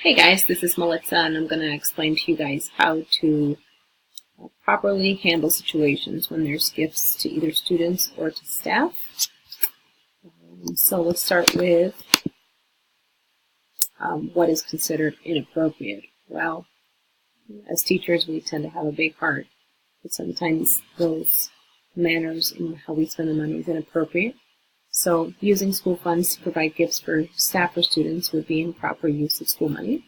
Hey guys, this is Melissa and I'm going to explain to you guys how to properly handle situations when there's gifts to either students or to staff. So let's start with what is considered inappropriate. Well, as teachers we tend to have a big heart, but sometimes those manners in how we spend the money is inappropriate. So using school funds to provide gifts for staff or students would be improper use of school money.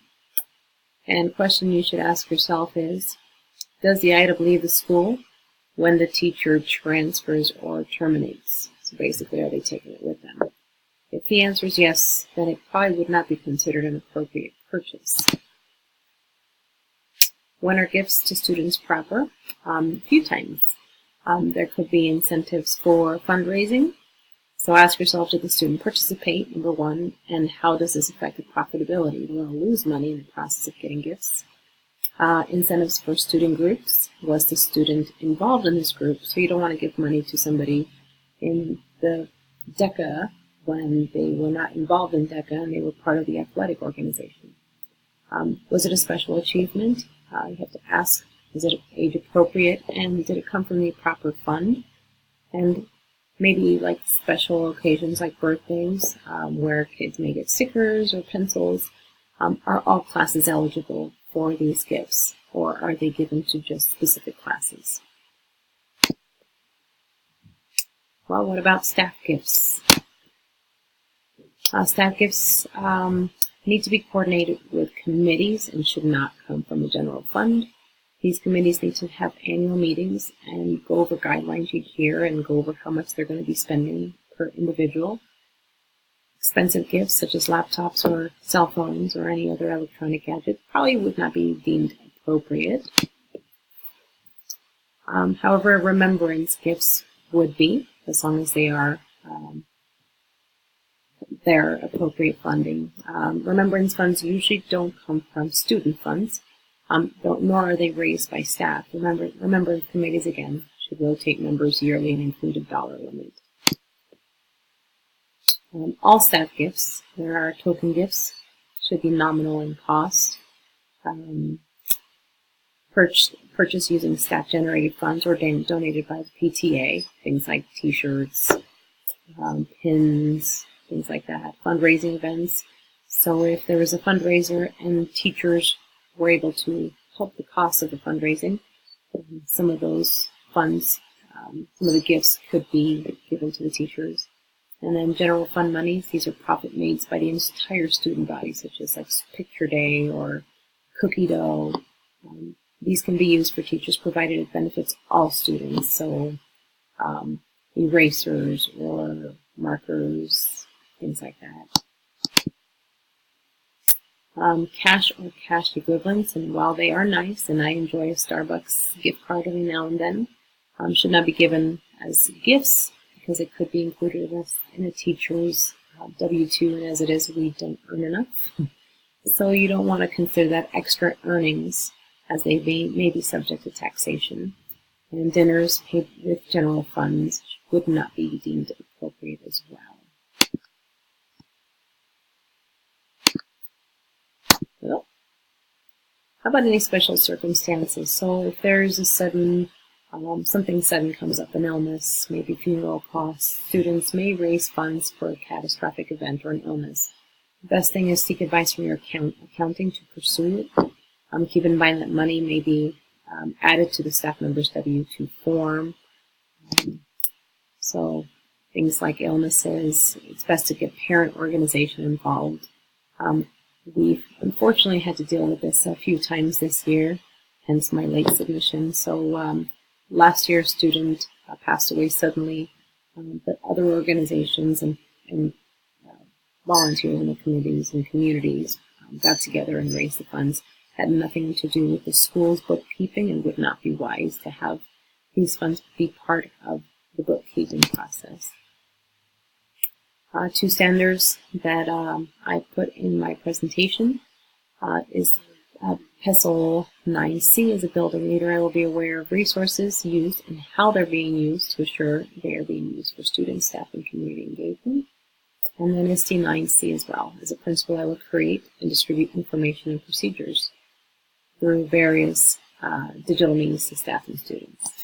And the question you should ask yourself is, does the item leave the school when the teacher transfers or terminates? So basically, are they taking it with them? If the answer is yes, then it probably would not be considered an appropriate purchase. When are gifts to students proper? A few times. There could be incentives for fundraising. So ask yourself, did the student participate, number one, and how does this affect the profitability? Will I lose money in the process of getting gifts? Incentives for student groups. Was the student involved in this group? So you don't want to give money to somebody in the DECA when they were not involved in DECA and they were part of the athletic organization. Was it a special achievement? You have to ask, is it age appropriate, and did it come from the proper fund? And maybe like special occasions like birthdays, where kids may get stickers or pencils. Are all classes eligible for these gifts, or are they given to just specific classes? Well, what about staff gifts? Staff gifts need to be coordinated with committees and should not come from the general fund. These committees need to have annual meetings and go over guidelines each year and go over how much they're going to be spending per individual. Expensive gifts such as laptops or cell phones or any other electronic gadget probably would not be deemed appropriate. However, remembrance gifts would be, as long as they are their appropriate funding. Remembrance funds usually don't come from student funds. Nor are they raised by staff. Remembrance committees, again, should rotate members yearly and include a dollar limit. All staff gifts, there are token gifts, should be nominal in cost. Purchase using staff-generated funds or donated by the PTA, things like T-shirts, pins, things like that. Fundraising events. So if there was a fundraiser and teachers were able to help the cost of the fundraising, some of those funds, some of the gifts could be given to the teachers. And then general fund monies, these are profit made by the entire student body, such as like picture day or cookie dough. These can be used for teachers provided it benefits all students, so erasers or markers, things like that. Cash or cash equivalents, and while they are nice, and I enjoy a Starbucks gift card every now and then, should not be given as gifts because it could be included in a teacher's W-2, and as it is, we don't earn enough. So you don't want to consider that extra earnings, as they may be subject to taxation. And dinners paid with general funds would not be deemed appropriate as well. How about any special circumstances? So if there's a sudden, something sudden comes up, an illness, maybe funeral costs, students may raise funds for a catastrophic event or an illness. The best thing is seek advice from your accounting to pursue it. Keep in mind that money may be added to the staff member's W-2 form. So things like illnesses, it's best to get parent organization involved. We've unfortunately had to deal with this a few times this year, hence my late submission. So last year a student passed away suddenly, but other organizations and volunteers in the communities and communities got together and raised the funds. Had nothing to do with the school's bookkeeping and would not be wise to have these funds be part of the bookkeeping process. Two standards that I put in my presentation is PESL 9C. As a building leader, I will be aware of resources used and how they're being used to assure they are being used for student, staff, and community engagement. And then ISTE 9C as well. As a principal, I will create and distribute information and procedures through various digital means to staff and students.